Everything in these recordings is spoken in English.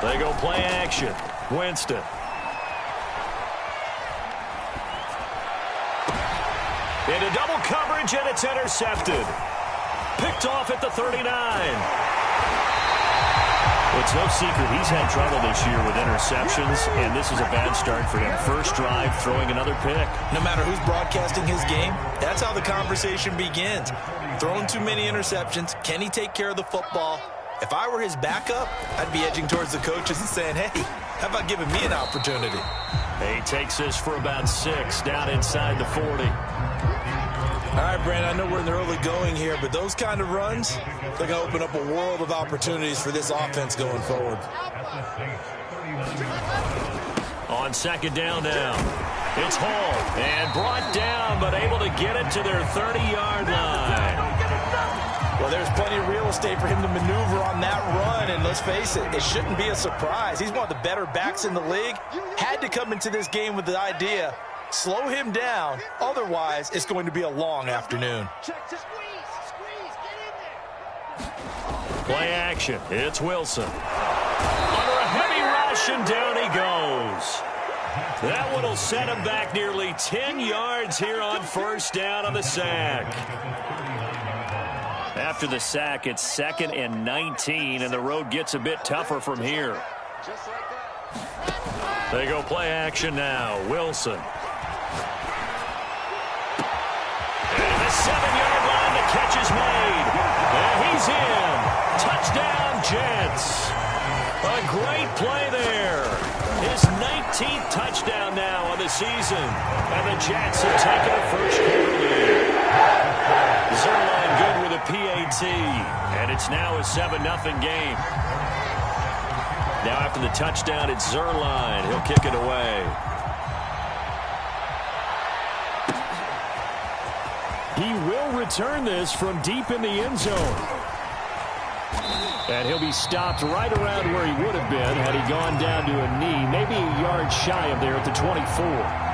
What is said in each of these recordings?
They go play action. Winston. Into double coverage, and it's intercepted. Picked off at the 39. Well, it's no secret he's had trouble this year with interceptions, and this is a bad start for him. First drive, throwing another pick. No matter who's broadcasting his game, that's how the conversation begins. Throwing too many interceptions. Can he take care of the football? If I were his backup, I'd be edging towards the coaches and saying, hey, how about giving me an opportunity? He takes this for about 6, down inside the 40. All right, Brandon, I know we're in the early going here, but those kind of runs, they're going to open up a world of opportunities for this offense going forward. On second down now, it's Hall, and brought down, but able to get it to their 30-yard line. Well, there's plenty of real estate for him to maneuver on that run, and let's face it, it shouldn't be a surprise. He's one of the better backs in the league. Had to come into this game with the idea, slow him down, otherwise it's going to be a long afternoon. Play action, it's Wilson. Under a heavy rush, and down he goes. That one will set him back nearly 10 yards here on first down on the sack. After the sack, it's 2nd and 19, and the road gets a bit tougher from here. They go play action now. Wilson. And the 7-yard line, the catch is made. And he's in. Touchdown, Jets. A great play there. His 19th touchdown now on the season. And the Jets have taken a first-quarter lead. Zuerlein good with a PAT. And it's now a 7-0 game. Now after the touchdown, it's Zuerlein. He'll kick it away. He will return this from deep in the end zone. And he'll be stopped right around where he would have been had he gone down to a knee, maybe a yard shy of there at the 24.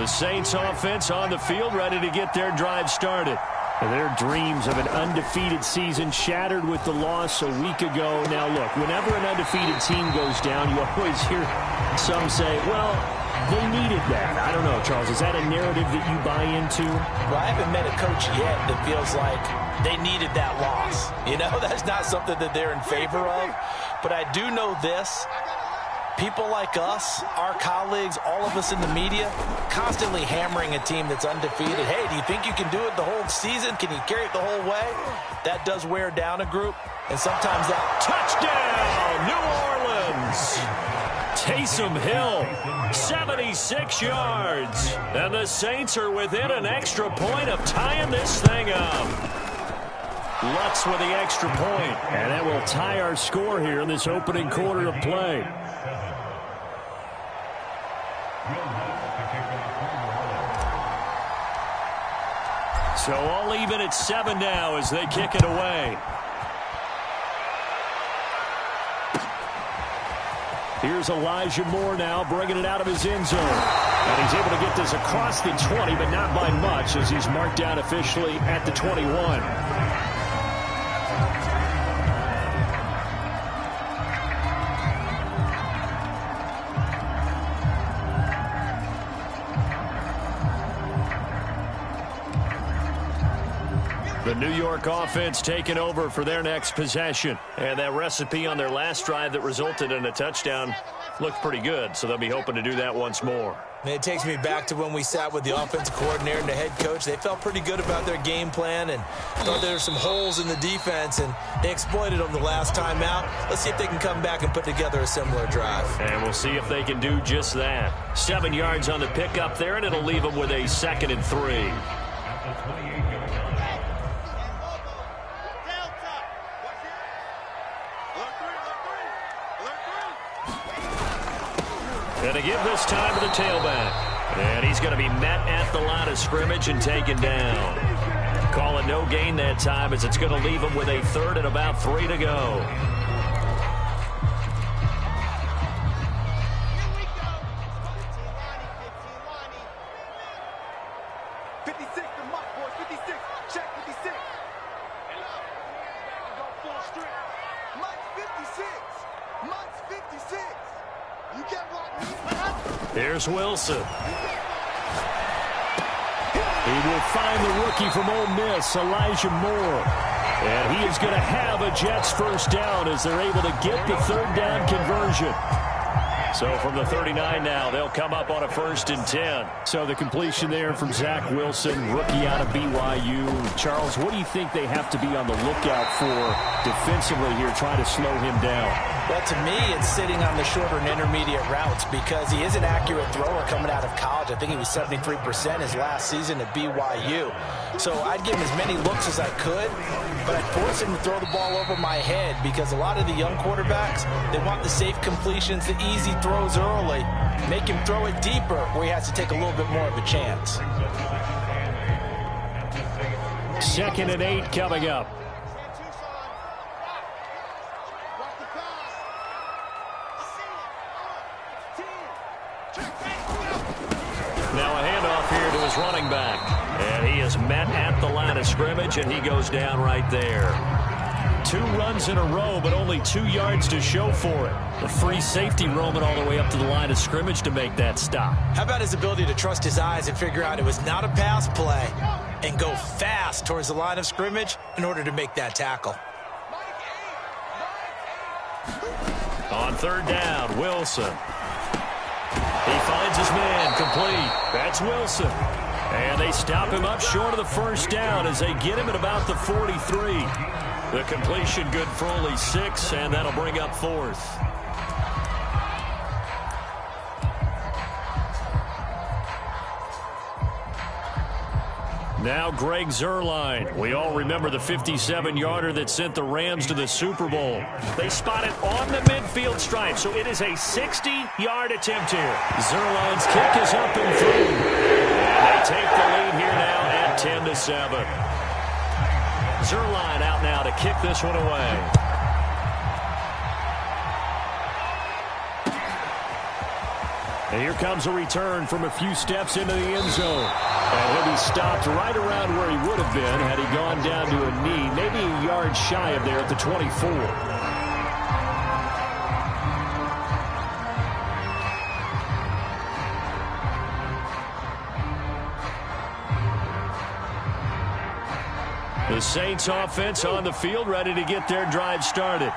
The Saints offense on the field, ready to get their drive started. Their dreams of an undefeated season shattered with the loss a week ago. Now, look, whenever an undefeated team goes down, you always hear some say, well, they needed that. I don't know, Charles. Is that a narrative that you buy into? Well, I haven't met a coach yet that feels like they needed that loss. You know, that's not something that they're in favor of. But I do know this. People like us, our colleagues, all of us in the media, constantly hammering a team that's undefeated. Hey, do you think you can do it the whole season? Can you carry it the whole way? That does wear down a group, and sometimes that... Touchdown, New Orleans! Taysom Hill, 76 yards. And the Saints are within an extra point of tying this thing up. Lutz with the extra point, and that will tie our score here in this opening quarter of play. So all even at 7 now as they kick it away. Here's Elijah Moore now bringing it out of his end zone. And he's able to get this across the 20, but not by much as he's marked down officially at the 21. The New York offense taking over for their next possession. And that recipe on their last drive that resulted in a touchdown looked pretty good, so they'll be hoping to do that once more. It takes me back to when we sat with the offensive coordinator and the head coach. They felt pretty good about their game plan and thought there were some holes in the defense, and they exploited them the last time out. Let's see if they can come back and put together a similar drive. And we'll see if they can do just that. 7 yards on the pickup there, and it'll leave them with a 2nd and 3. Going to give this time to the tailback. And he's going to be met at the line of scrimmage and taken down. Calling no gain that time as it's going to leave him with a 3rd and about 3 to go. Here's Wilson. He will find the rookie from Ole Miss, Elijah Moore. And he is going to have a Jets first down as they're able to get the third down conversion. So from the 39 now, they'll come up on a 1st and 10. So the completion there from Zach Wilson, rookie out of BYU. Charles, what do you think they have to be on the lookout for defensively here, trying to slow him down? Well, to me, it's sitting on the shorter and intermediate routes because he is an accurate thrower coming out of college. I think he was 73% his last season at BYU. So I'd give him as many looks as I could, but I'd force him to throw the ball over my head because a lot of the young quarterbacks, they want the safe completions, the easy throws early. Make him throw it deeper where he has to take a little bit more of a chance. 2nd and 8 coming up. Now a handoff here to his running back. And he is met at the line of scrimmage, and he goes down right there. 2 runs in a row, but only 2 yards to show for it. The free safety roaming all the way up to the line of scrimmage to make that stop. How about his ability to trust his eyes and figure out it was not a pass play and go fast towards the line of scrimmage in order to make that tackle. On 3rd down, Wilson. He finds his man complete. That's Wilson. And they stop him up short of the first down as they get him at about the 43. The completion good for only 6, and that'll bring up 4th. Now Greg Zuerlein. We all remember the 57-yarder that sent the Rams to the Super Bowl. They spot it on the midfield stripe, so it is a 60-yard attempt here. Zuerlein's kick is up and through. And they take the lead here now at 10-7. Zuerlein out now to kick this one away. And here comes a return from a few steps into the end zone. And he'll be stopped right around where he would have been had he gone down to a knee, maybe a yard shy of there at the 24. The Saints offense on the field, ready to get their drive started.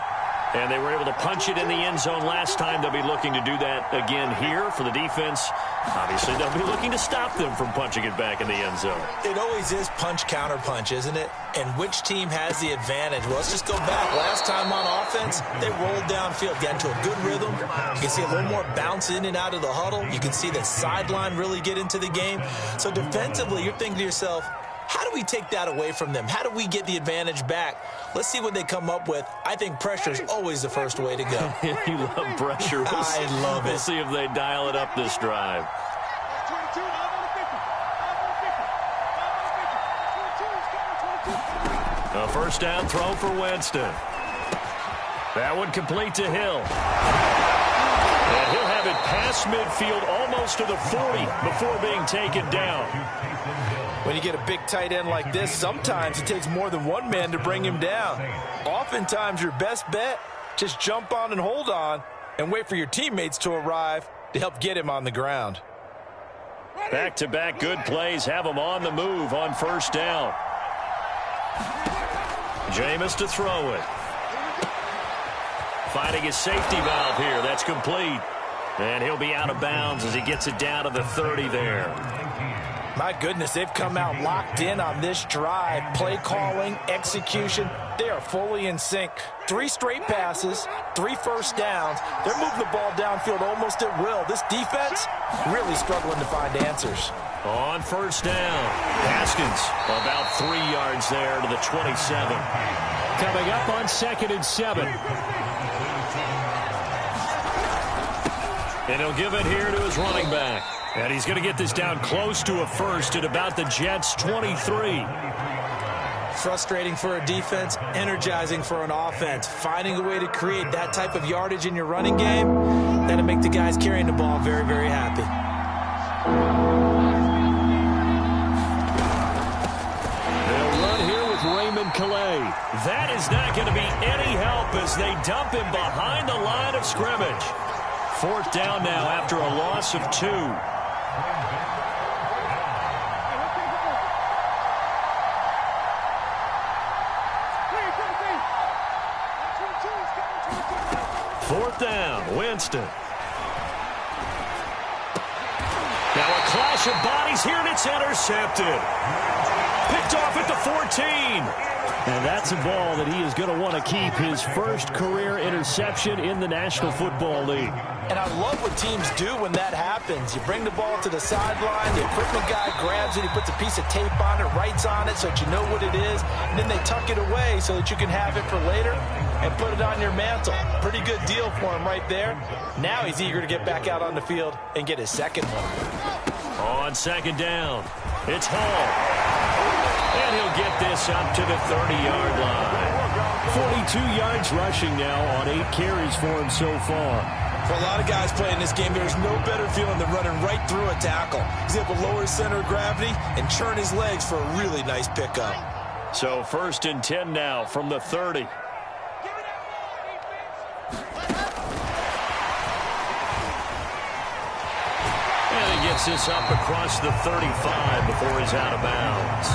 And they were able to punch it in the end zone last time. They'll be looking to do that again here for the defense. Obviously, they'll be looking to stop them from punching it back in the end zone. It always is punch-counter-punch, isn't it? And which team has the advantage? Well, let's just go back. Last time on offense, they rolled downfield, got into a good rhythm. You can see a little more bounce in and out of the huddle. You can see the sideline really get into the game. So defensively, you're thinking to yourself, how do we take that away from them? How do we get the advantage back? Let's see what they come up with. I think pressure is always the first way to go. You love pressure. I love it. We'll see if they dial it up this drive. A first down throw for Winston. That one complete to Hill. And he'll have it past midfield almost to the 40 before being taken down. When you get a big tight end like this, sometimes it takes more than one man to bring him down. Oftentimes, your best bet, just jump on and hold on and wait for your teammates to arrive to help get him on the ground. Back-to-back good plays have him on the move on first down. Jameis to throw it. Finding his safety valve here. That's complete. And he'll be out of bounds as he gets it down to the 30 there. My goodness, they've come out locked in on this drive. Play calling, execution, they are fully in sync. 3 straight passes, 3 first downs. They're moving the ball downfield almost at will. This defense really struggling to find answers. On first down, Haskins about 3 yards there to the 27. Coming up on 2nd and 7. And he'll give it here to his running back. And he's going to get this down close to a first at about the Jets' 23. Frustrating for a defense, energizing for an offense. Finding a way to create that type of yardage in your running game, that'll make the guys carrying the ball very, very happy. They'll run here with Raymond Calais. That is not going to be any help as they dump him behind the line of scrimmage. 4th down now after a loss of 2. Fourth down, Winston. Now a clash of bodies here, and it's intercepted. Picked off at the 14. And that's a ball that he is going to want to keep, his first career interception in the National Football League. And I love what teams do when that happens. You bring the ball to the sideline, the equipment guy grabs it, he puts a piece of tape on it, writes on it so that you know what it is, and then they tuck it away so that you can have it for later and put it on your mantle. Pretty good deal for him right there. Now he's eager to get back out on the field and get his second one. On 2nd down, it's Hall. And he'll get this up to the 30-yard line. 42 yards rushing now on 8 carries for him so far. For a lot of guys playing this game, there's no better feeling than running right through a tackle. He's able to lower his center of gravity and churn his legs for a really nice pickup. So 1st and 10 now from the 30. And he gets this up across the 35 before he's out of bounds.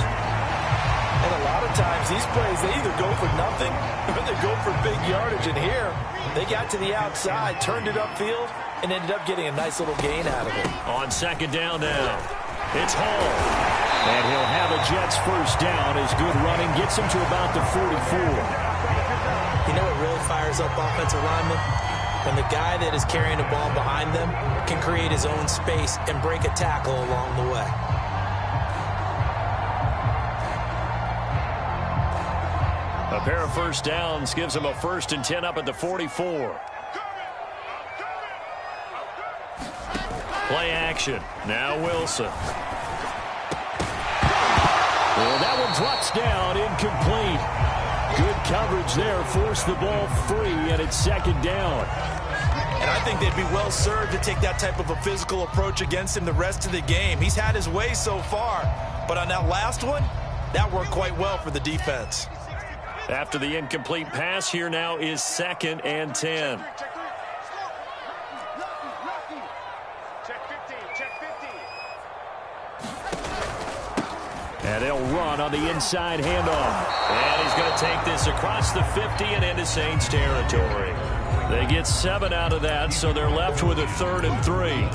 And a lot of times these plays, they either go for nothing or they go for big yardage. And here, they got to the outside, turned it upfield, and ended up getting a nice little gain out of it. On 2nd down now, it's Hall. And he'll have a Jets first down as good running gets him to about the 44. You know what really fires up offensive linemen? When the guy that is carrying the ball behind them can create his own space and break a tackle along the way. A pair of first downs gives him a 1st and 10 up at the 44. Play action. Now Wilson. Well, that one drops down, incomplete. Good coverage there, forced the ball free, and it's 2nd down. And I think they'd be well served to take that type of a physical approach against him the rest of the game. He's had his way so far, but on that last one, that worked quite well for the defense. After the incomplete pass, here now is 2nd and 10. And they'll run on the inside handoff. And he's going to take this across the 50 and into Saints territory. They get 7 out of that, so they're left with a 3rd and 3.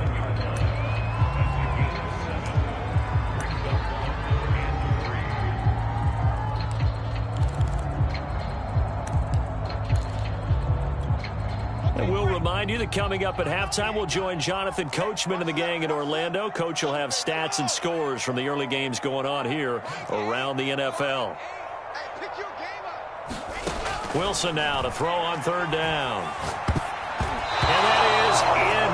We'll remind you that coming up at halftime, we'll join Jonathan Coachman and the gang in Orlando. Coach will have stats and scores from the early games going on here around the NFL. Wilson now to throw on 3rd down. And that is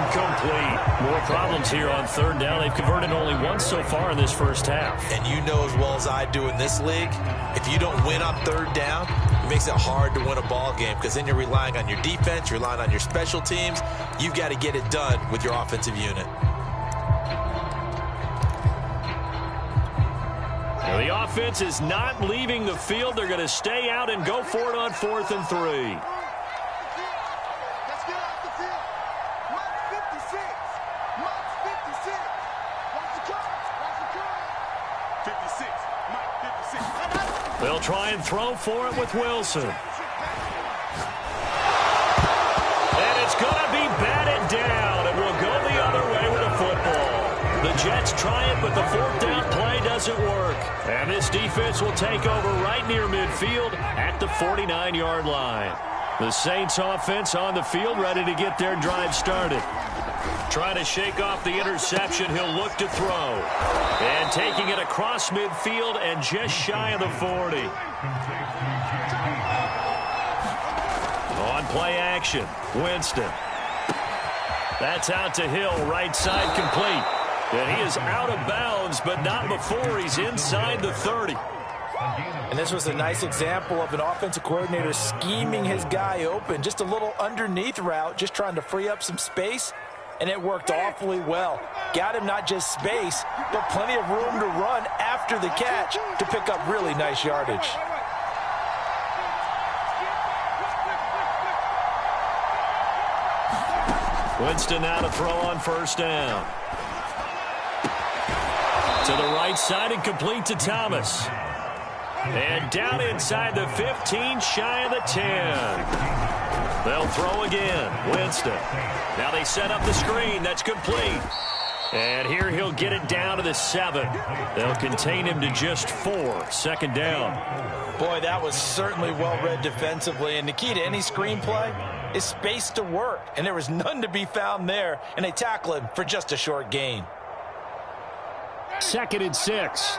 incomplete. More problems here on 3rd down. They've converted only once so far in this first half. And you know as well as I do in this league, if you don't win on 3rd down, it makes it hard to win a ball game because then you're relying on your defense, you're relying on your special teams. You've got to get it done with your offensive unit. Now the offense is not leaving the field. They're going to stay out and go for it on 4th and 3. They'll try and throw for it with Wilson. And it's going to be batted down, and we'll go the other way with a football. The Jets try it, but the 4th down play doesn't work. And this defense will take over right near midfield at the 49-yard line. The Saints offense on the field, ready to get their drive started. Trying to shake off the interception, he'll look to throw. And taking it across midfield and just shy of the 40. On play action, Winston. That's out to Hill, right side complete. And he is out of bounds, but not before he's inside the 30. And this was a nice example of an offensive coordinator scheming his guy open. Just a little underneath route, just trying to free up some space. And it worked awfully well. Got him not just space, but plenty of room to run after the catch to pick up really nice yardage. Winston now to throw on first down. To the right side and complete to Thomas. And down inside the 15, shy of the 10. They'll throw again. Winston. Now they set up the screen. That's complete. And here he'll get it down to the 7. They'll contain him to just 4. Second down. Boy, that was certainly well-read defensively. And the key to any screenplay is space to work. And there was none to be found there. And they tackle him for just a short gain. 2nd and 6.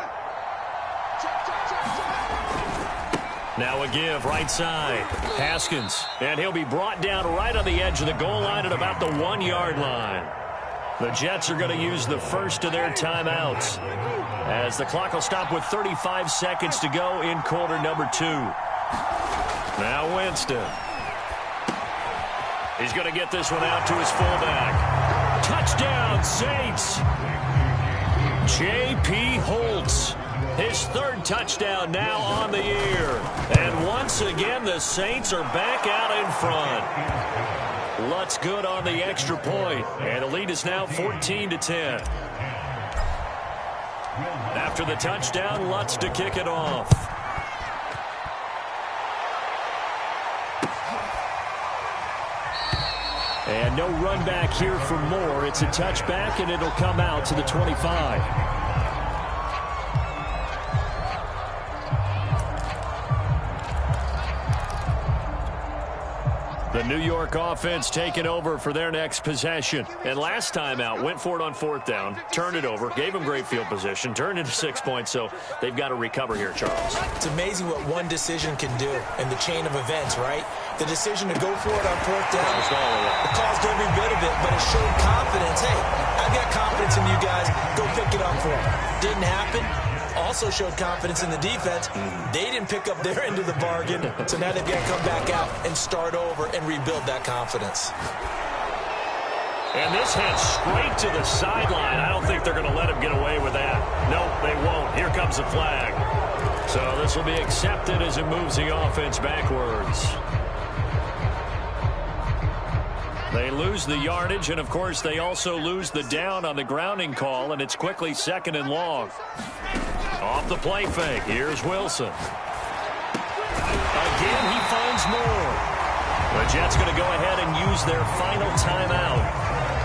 Now a give right side. Haskins. And he'll be brought down right on the edge of the goal line at about the 1-yard line. The Jets are going to use the first of their timeouts as the clock will stop with 35 seconds to go in quarter number 2. Now Winston. He's going to get this one out to his fullback. Touchdown, Saints. J.P. Holtz. His 3rd touchdown now on the year. And once again, the Saints are back out in front. Lutz good on the extra point, and the lead is now 14-10. After the touchdown, Lutz to kick it off. And no run back here for Moore. It's a touchback, and it'll come out to the 25. The New York offense taking over for their next possession. And last time out, went for it on 4th down, turned it over, gave them great field position, turned into 6 points, so they've got to recover here, Charles. It's amazing what one decision can do in the chain of events, right? The decision to go for it on 4th down, it caused every bit of it, but it showed confidence. Hey, I've got confidence in you guys. Go pick it up for them. Didn't happen. Also showed confidence in the defense. They didn't pick up their end of the bargain, so now they've got to come back out and start over and rebuild that confidence. And this heads straight to the sideline. I don't think they're going to let him get away with that. Nope, they won't. Here comes the flag. So this will be accepted as it moves the offense backwards. They lose the yardage, and, of course, they also lose the down on the grounding call, and it's quickly 2nd and long. Off the play fake, here's Wilson. Again, he finds Moore. The Jets going to go ahead and use their final timeout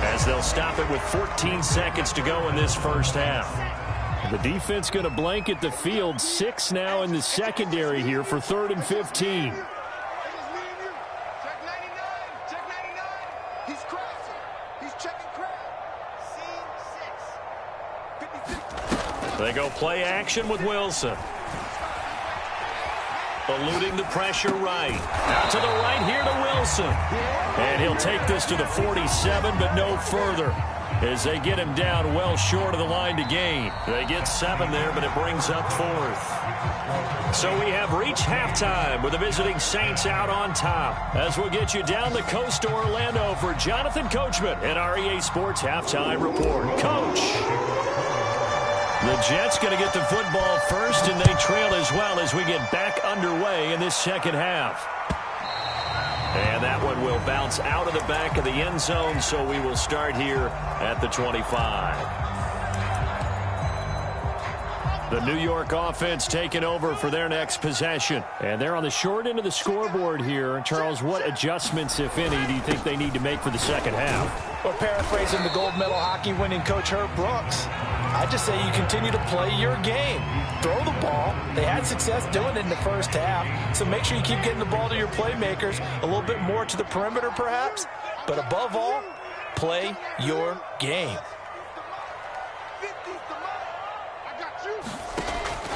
as they'll stop it with 14 seconds to go in this first half. The defense going to blanket the field. 6 now in the secondary here for 3rd and 15. They go play action with Wilson. Eluding the pressure right. Out to the right here to Wilson. And he'll take this to the 47, but no further, as they get him down well short of the line to gain. They get 7 there, but it brings up 4th. So we have reached halftime with the visiting Saints out on top. As we'll get you down the coast to Orlando for Jonathan Coachman and our EA Sports Halftime Report. Coach. The Jets going to get the football first, and they trail as well as we get back underway in this second half. And that one will bounce out of the back of the end zone, so we will start here at the 25. The New York offense taking over for their next possession. And they're on the short end of the scoreboard here. Charles, what adjustments, if any, do you think they need to make for the second half? Well, paraphrasing the gold medal hockey winning coach Herb Brooks, I just say you continue to play your game. Throw the ball. They had success doing it in the first half, so make sure you keep getting the ball to your playmakers, a little bit more to the perimeter perhaps, but above all, play your game.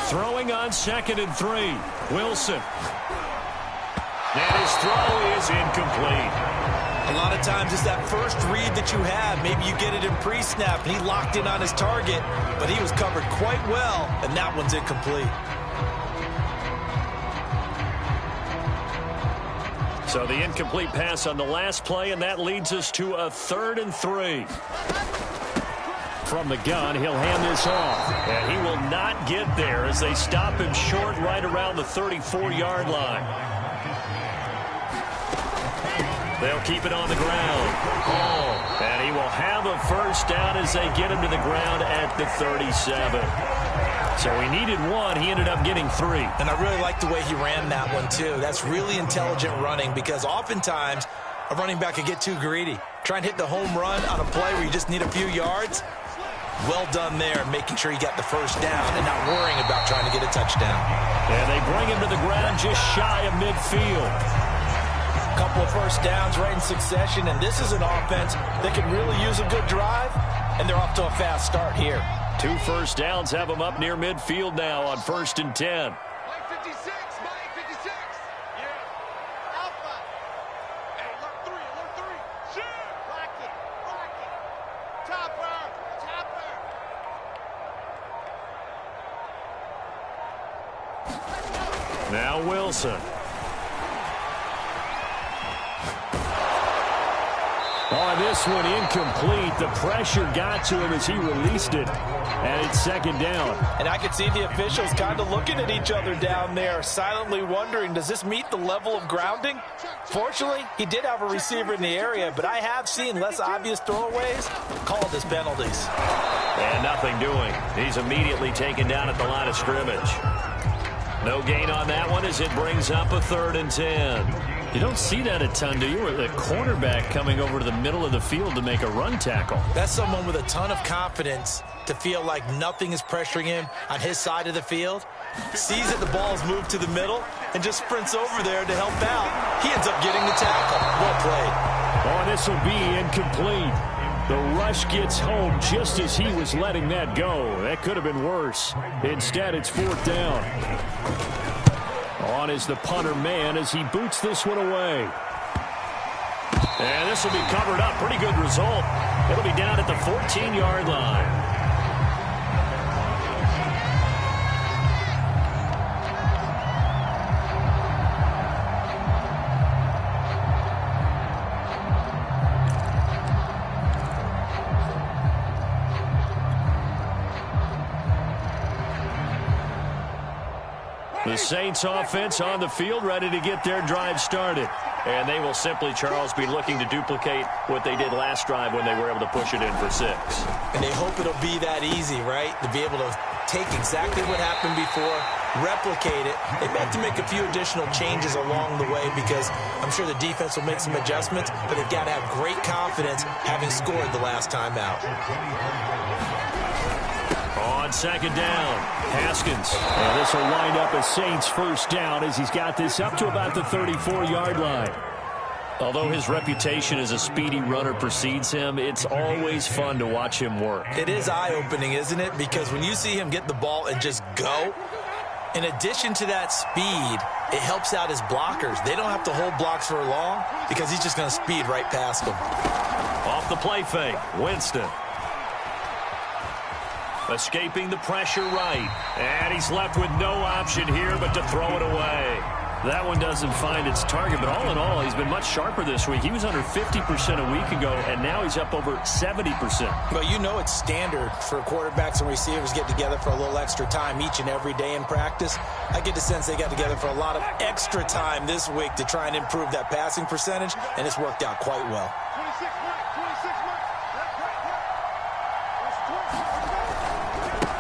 Throwing on 2nd and 3. Wilson. And his throw is incomplete. A lot of times it's that first read that you have. Maybe you get it in pre-snap, and he locked in on his target, but he was covered quite well, and that one's incomplete. So the incomplete pass on the last play, and that leads us to a 3rd and 3. From the gun, he'll hand this off. And he will not get there as they stop him short right around the 34-yard line. They'll keep it on the ground. And he will have a first down as they get him to the ground at the 37. So he needed one. He ended up getting 3. And I really like the way he ran that one, too. That's really intelligent running because oftentimes a running back can get too greedy. Try and hit the home run on a play where you just need a few yards. Well done there, making sure he got the first down and not worrying about trying to get a touchdown. And they bring him to the ground just shy of midfield. A couple of first downs right in succession, and this is an offense that can really use a good drive, and they're off to a fast start here. 2 first downs have them up near midfield now on 1st and 10. Now Wilson. Oh, this one incomplete. The pressure got to him as he released it. And it's 2nd down. And I could see the officials kind of looking at each other down there, silently wondering, does this meet the level of grounding? Fortunately, he did have a receiver in the area, but I have seen less obvious throwaways called as penalties. And nothing doing. He's immediately taken down at the line of scrimmage. No gain on that one as it brings up a 3rd and 10. You don't see that a ton, do you? A cornerback coming over to the middle of the field to make a run tackle. That's someone with a ton of confidence to feel like nothing is pressuring him on his side of the field. Sees that the ball's moved to the middle and just sprints over there to help out. He ends up getting the tackle. Well played. Oh, this will be incomplete. The rush gets home just as he was letting that go. That could have been worse. Instead, it's 4th down. On is the punter man as he boots this one away. And this will be covered up. Pretty good result. It'll be down at the 14-yard line. The Saints offense on the field, ready to get their drive started. And they will simply, Charles, be looking to duplicate what they did last drive when they were able to push it in for 6. And they hope it'll be that easy, right? To be able to take exactly what happened before, replicate it. They may have to make a few additional changes along the way because I'm sure the defense will make some adjustments, but they've got to have great confidence having scored the last time out. On 2nd down, Haskins. And this will wind up a Saints first down as he's got this up to about the 34-yard line. Although his reputation as a speedy runner precedes him, it's always fun to watch him work. It is eye-opening, isn't it? Because when you see him get the ball and just go, in addition to that speed, it helps out his blockers. They don't have to hold blocks for long because he's just going to speed right past them. Off the play fake, Winston. Escaping the pressure right. And he's left with no option here but to throw it away. That one doesn't find its target, but all in all, he's been much sharper this week. He was under 50% a week ago, and now he's up over 70%. Well, you know it's standard for quarterbacks and receivers get together for a little extra time each and every day in practice. I get the sense they got together for a lot of extra time this week to try and improve that passing percentage, and it's worked out quite well.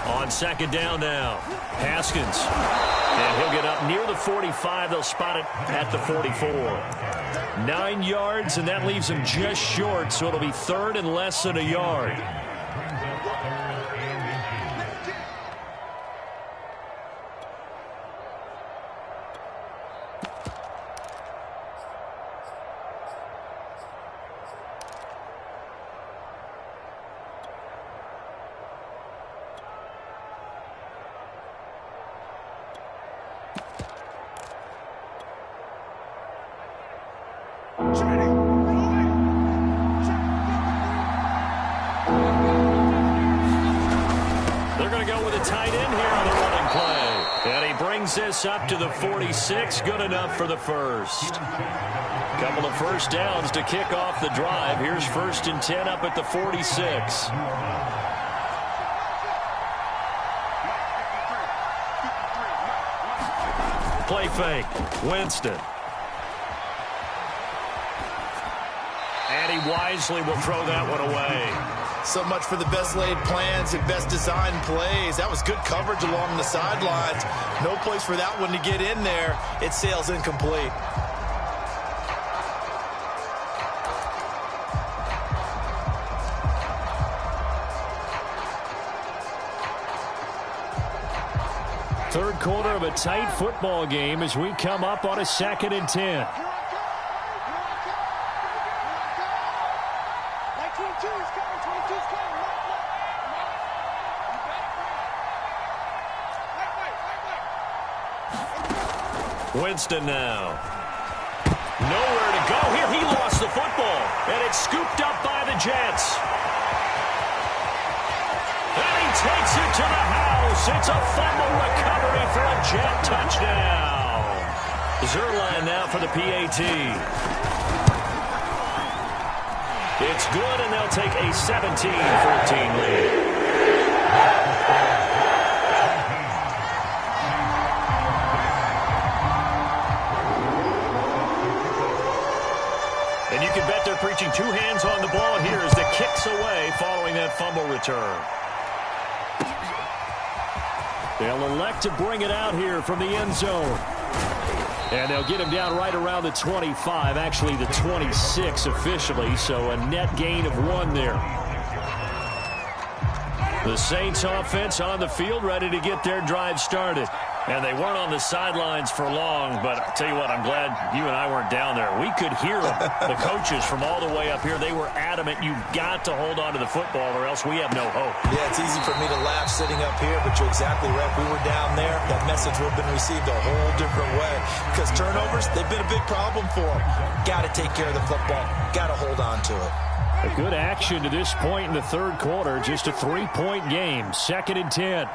On 2nd down now, Haskins. And he'll get up near the 45. They'll spot it at the 44. 9 yards, and that leaves him just short, so it'll be 3rd and less than a yard. This up to the 46, good enough for the first. Couple of first downs to kick off the drive. Here's 1st and 10 up at the 46. Play fake, Winston. he wisely will throw that one away. So much for the best laid plans and best designed plays. That was good coverage along the sidelines. No place for that one to get in there. It sails incomplete. Third quarter of a tight football game as we come up on a 2nd and 10. Winston now. Nowhere to go here. He lost the football, and it's scooped up by the Jets. And he takes it to the house. It's a fumble recovery for a Jet touchdown. Zuerlein now for the PAT. It's good, and they'll take a 17-14 lead. And you can bet they're preaching two hands on the ball here as the kick's away following that fumble return. They'll elect to bring it out here from the end zone. And they'll get him down right around the 25, actually the 26 officially, so a net gain of 1 there. The Saints offense on the field ready to get their drive started. And they weren't on the sidelines for long, but I'll tell you what, I'm glad you and I weren't down there. We could hear them, the coaches from all the way up here. They were adamant, you've got to hold on to the football or else we have no hope. Yeah, it's easy for me to laugh sitting up here, but you're exactly right. We were down there. That message would have been received a whole different way. Because turnovers, they've been a big problem for them. Got to take care of the football. Got to hold on to it. A good action to this point in the third quarter. Just a 3-point game. 2nd and 10.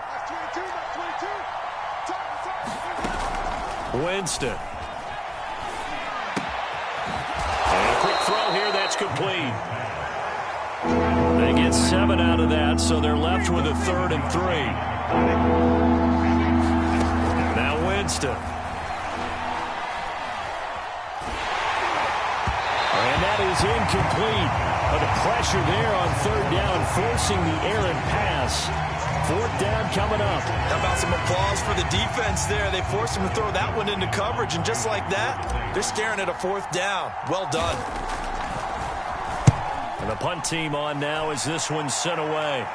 Winston. And a quick throw here. That's complete. They get 7 out of that, so they're left with a 3rd and 3. Now Winston. And that is incomplete. But the pressure there on 3rd down, forcing the errant pass. 4th down coming up. How about some applause for the defense there? They forced him to throw that one into coverage, and just like that, they're staring at a 4th down. Well done. And the punt team on now as this one's sent away.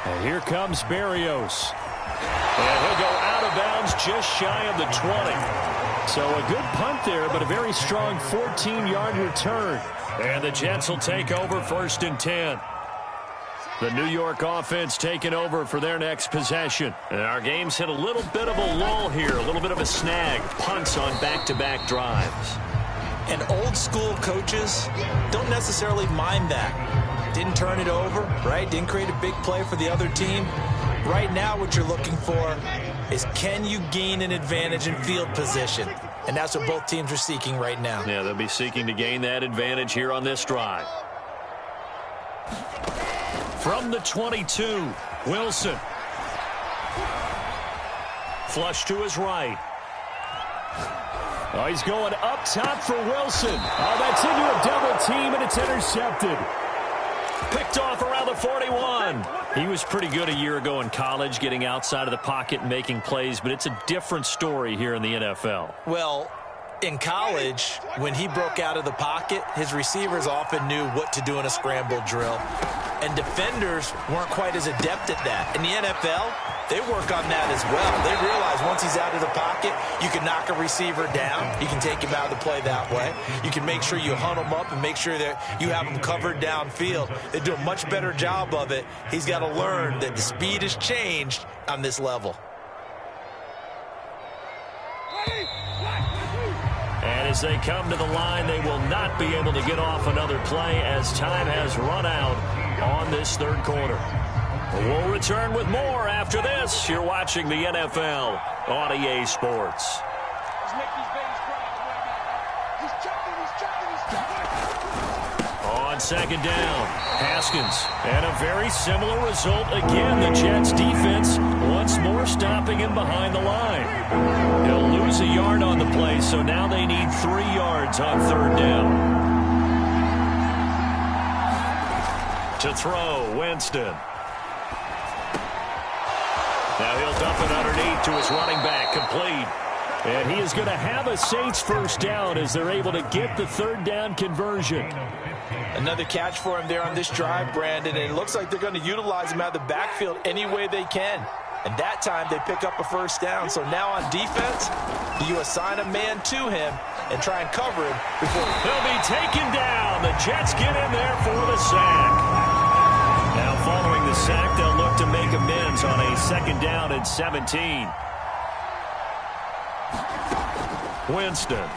And here comes Berrios. And he'll go out of bounds just shy of the 20. So a good punt there, but a very strong 14-yard return. And the Jets will take over 1st and 10. The New York offense taking over for their next possession. And our game's hit a little bit of a lull here, a little bit of a snag. Punts on back-to-back drives. And old-school coaches don't necessarily mind that. Didn't turn it over, right? Didn't create a big play for the other team. Right now what you're looking for is can you gain an advantage in field position? And that's what both teams are seeking right now. Yeah, they'll be seeking to gain that advantage here on this drive. From the 22, Wilson. Flush to his right. Oh, he's going up top for Wilson. Oh, that's into a double team, and it's intercepted. Picked off around the 41. He was pretty good a year ago in college, getting outside of the pocket and making plays, but it's a different story here in the NFL. Well, in college, when he broke out of the pocket, his receivers often knew what to do in a scramble drill. And defenders weren't quite as adept at that. In the NFL, they work on that as well. They realize once he's out of the pocket, you can knock a receiver down. You can take him out of the play that way. You can make sure you hunt him up and make sure that you have him covered downfield. They do a much better job of it. He's got to learn that the speed has changed on this level. And as they come to the line, they will not be able to get off another play as time has run out on this third quarter. We'll return with more after this. You're watching the NFL on EA Sports. On 2nd down, Haskins. And a very similar result again. The Jets defense once more stopping him behind the line. He'll lose a yard on the play, so now they need 3 yards on 3rd down. To throw, Winston. Now he'll dump it underneath to his running back, complete. And he is going to have a Saints first down as they're able to get the third down conversion. Another catch for him there on this drive, Brandon, and it looks like they're going to utilize him out of the backfield any way they can. And that time they pick up a first down. So now on defense, do you assign a man to him and try and cover him before he'll be taken down? The Jets get in there for the sack. Now following the sack, they'll look to make amends on a second down and 17. Winston.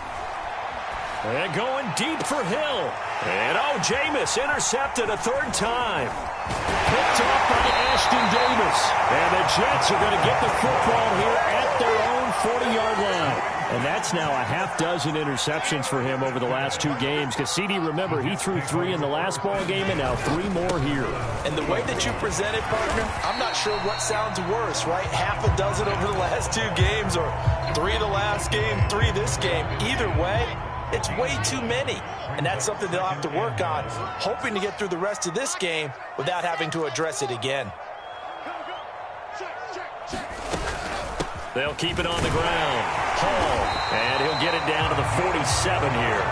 And going deep for Hill. And Jameis intercepted a third time. Picked off by Ashton Davis. And the Jets are going to get the football here at their own 40-yard line. And that's now a half dozen interceptions for him over the last two games. Because CD, remember, he threw 3 in the last ball game and now 3 more here. And the way that you present it, partner, I'm not sure what sounds worse, right? Half a dozen over the last 2 games or 3 the last game, 3 this game. Either way, it's way too many. And that's something they'll have to work on, hoping to get through the rest of this game without having to address it again. They'll keep it on the ground. Hall, and he'll get it down to the 47 here.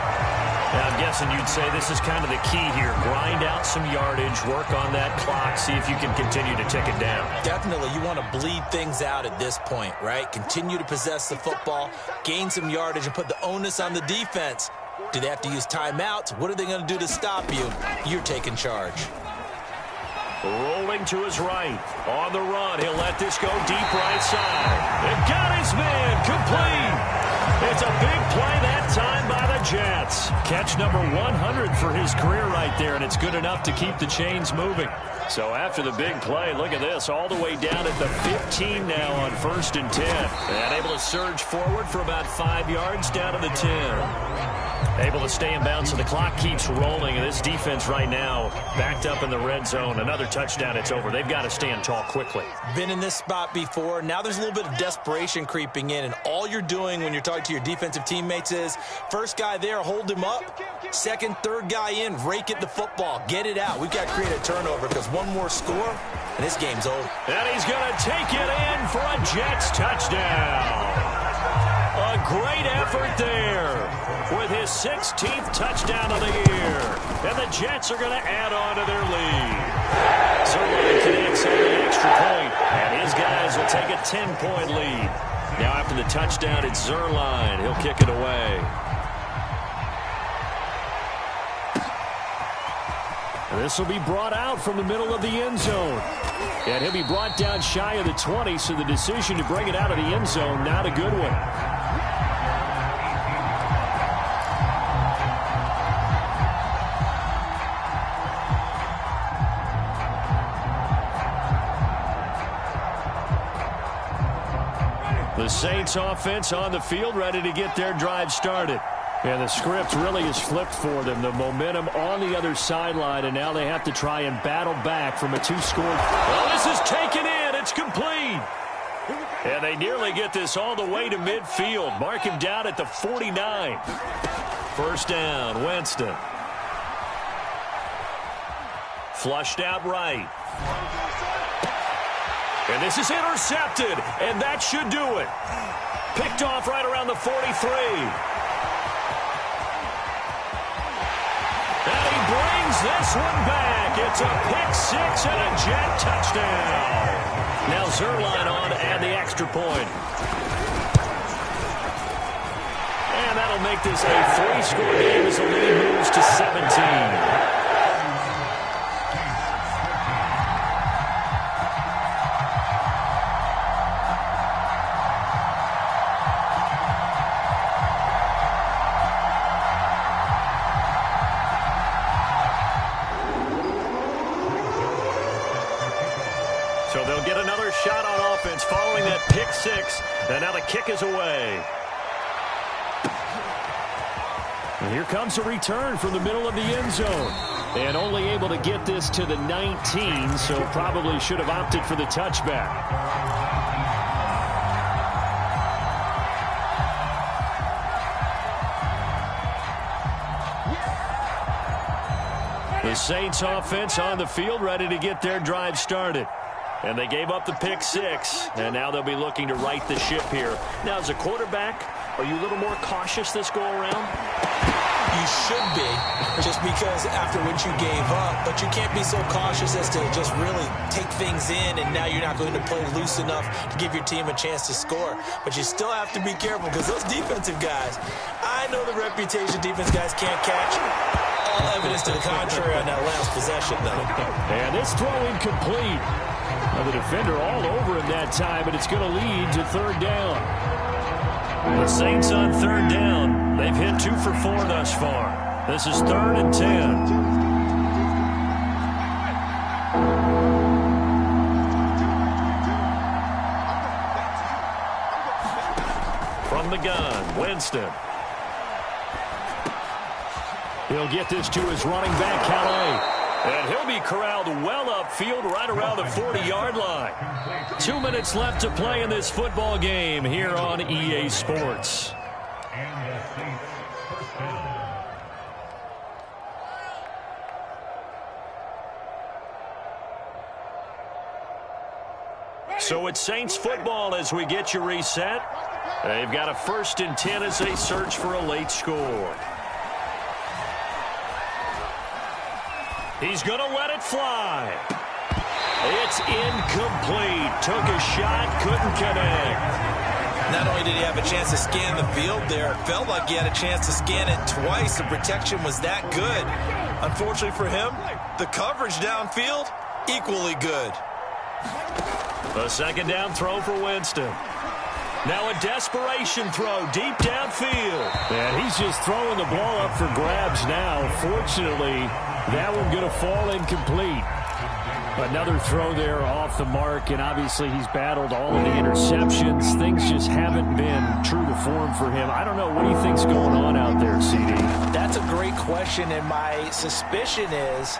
Now, I'm guessing you'd say this is kind of the key here. Grind out some yardage, work on that clock, see if you can continue to tick it down. Definitely. You want to bleed things out at this point, right? Continue to possess the football, gain some yardage, and put the onus on the defense. Do they have to use timeouts? What are they going to do to stop you? You're taking charge. Rolling to his right. On the run, he'll let this go deep right side. And got his man complete. It's a big play that time by the Jets. Catch number 100 for his career right there, and it's good enough to keep the chains moving. So after the big play, look at this, all the way down at the 15 now on 1st and 10. And able to surge forward for about 5 yards down to the 10. Able to stay in bounds, so the clock keeps rolling. And this defense right now backed up in the red zone. Another touchdown, it's over. They've got to stand tall quickly. Been in this spot before. Now there's a little bit of desperation creeping in. And all you're doing when you're talking to your defensive teammates is, first guy there, hold him up. Second, third guy in, rake at the football. Get it out. We've got to create a turnover because one more score, and this game's over. And he's going to take it in for a Jets touchdown. A great effort there with his 16th touchdown of the year. And the Jets are going to add on to their lead. Zerline connects on the extra point, and his guys will take a 10-point lead. Now after the touchdown, it's Zerline. He'll kick it away. This will be brought out from the middle of the end zone. And he'll be brought down shy of the 20, so the decision to bring it out of the end zone, not a good one. The Saints offense on the field, ready to get their drive started. And the script really is flipped for them. The momentum on the other sideline, and now they have to try and battle back from a 2-score. Well, this is taken in. It's complete. And they nearly get this all the way to midfield. Mark him down at the 49. First down, Winston. Flushed out right. And this is intercepted, and that should do it. Picked off right around the 43. And he brings this one back. It's a pick-6 and a Jet touchdown. Now Zerline on to add the extra point. And that'll make this a 3-score game as the lead moves to 17. So they'll get another shot on offense following that pick-6. And now the kick is away. And here comes a return from the middle of the end zone. And only able to get this to the 19, so probably should have opted for the touchback. The Saints offense on the field, ready to get their drive started. And they gave up the pick 6, and now they'll be looking to right the ship here. Now, as a quarterback, are you a little more cautious this go-around? You should be, just because after what you gave up, but you can't be so cautious as to just really take things in, and now you're not going to play loose enough to give your team a chance to score. But you still have to be careful, because those defensive guys, I know the reputation defense guys can't catch. All evidence to the contrary on that last possession, though. And this throw incomplete. Now the defender all over him that time, but it's going to lead to 3rd down. The Saints on 3rd down. They've hit 2 for 4 thus far. This is 3rd and 10. From the gun, Winston. He'll get this to his running back, Calais. And he'll be corralled well upfield right around the 40-yard line. 2 minutes left to play in this football game here on EA Sports. So it's Saints football as we get you reset. They've got a 1st and 10 as they search for a late score. He's going to let it fly. It's incomplete. Took a shot, couldn't connect. Not only did he have a chance to scan the field there, it felt like he had a chance to scan it twice. The protection was that good. Unfortunately for him, the coverage downfield, equally good. A 2nd down throw for Winston. Now a desperation throw deep downfield. And he's just throwing the ball up for grabs now. Fortunately, that one going to fall incomplete. Another throw there off the mark, and obviously he's battled all of the interceptions. Things just haven't been true to form for him. I don't know. What do you think's going on out there, CD? That's a great question, and my suspicion is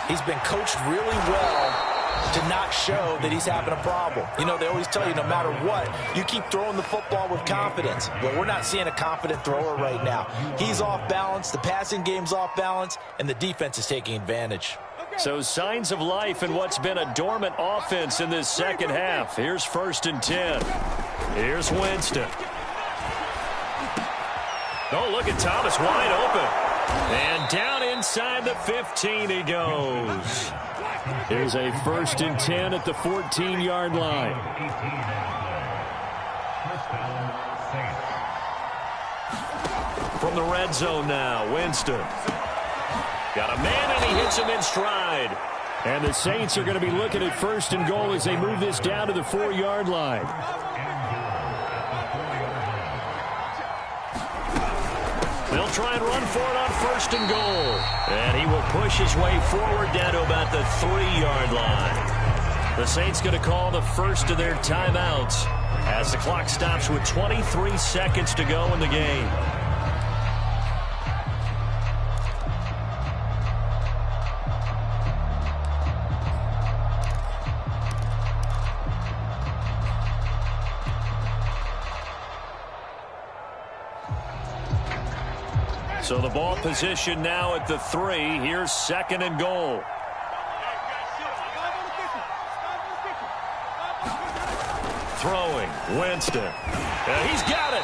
he's been coached really well to not show that he's having a problem. You know, they always tell you no matter what, you keep throwing the football with confidence. Well, we're not seeing a confident thrower right now. He's off balance, the passing game's off balance, and the defense is taking advantage. So signs of life in what's been a dormant offense in this 2nd half. Here's 1st and 10. Here's Winston. Oh, look at Thomas wide open. And down inside the 15 he goes. Here's a 1st and 10 at the 14-yard line. From the red zone now, Winston. Got a man, and he hits him in stride. And the Saints are going to be looking at 1st and goal as they move this down to the 4-yard line. They'll try and run for it on 1st and goal. And he will push his way forward down to about the 3-yard line. The Saints going to call the first of their timeouts as the clock stops with 23 seconds to go in the game. So the ball position now at the 3. Here's 2nd and goal. Throwing, Winston. He's got it.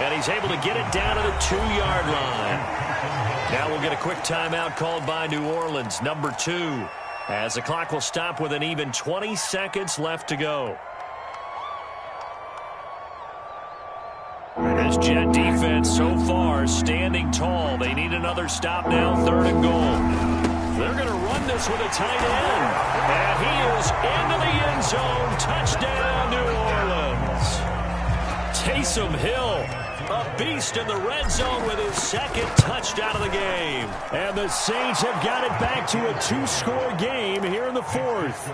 And he's able to get it down to the 2-yard line. Now we'll get a quick timeout called by New Orleans, number 2, as the clock will stop with an even 20 seconds left to go. This Jet defense so far standing tall. They need another stop now, 3rd and goal. They're going to run this with a tight end. And he is into the end zone. Touchdown, New Orleans. Taysom Hill, a beast in the red zone with his 2nd touchdown of the game. And the Saints have got it back to a 2-score game here in the 4th.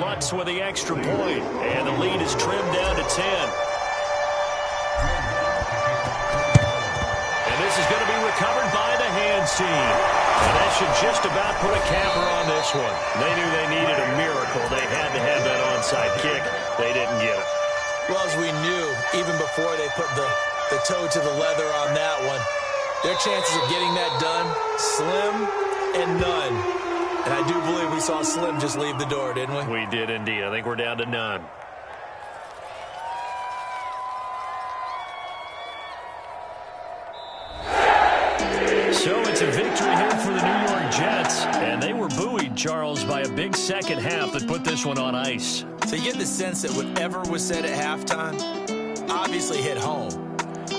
Lutz with the extra point, and the lead is trimmed down to 10. This is going to be recovered by the hands team. And that should just about put a capper on this one. They knew they needed a miracle. They had to have that onside kick. They didn't get it. Well, as we knew, even before they put the toe to the leather on that one, their chances of getting that done, slim and none. And I do believe we saw Slim just leave the door, didn't we? We did indeed. I think we're down to none. So it's a victory here for the New York Jets. And they were buoyed, Charles, by a big second half that put this one on ice. So you get the sense that whatever was said at halftime obviously hit home.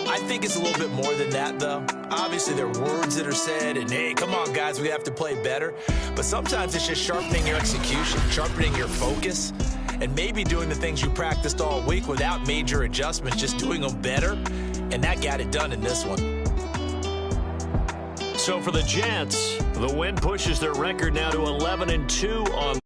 I think it's a little bit more than that, though. Obviously, there are words that are said, and, hey, come on, guys, we have to play better. But sometimes it's just sharpening your execution, sharpening your focus, and maybe doing the things you practiced all week without major adjustments, just doing them better, and that got it done in this one. So for the Jets, the win pushes their record now to 11-2 on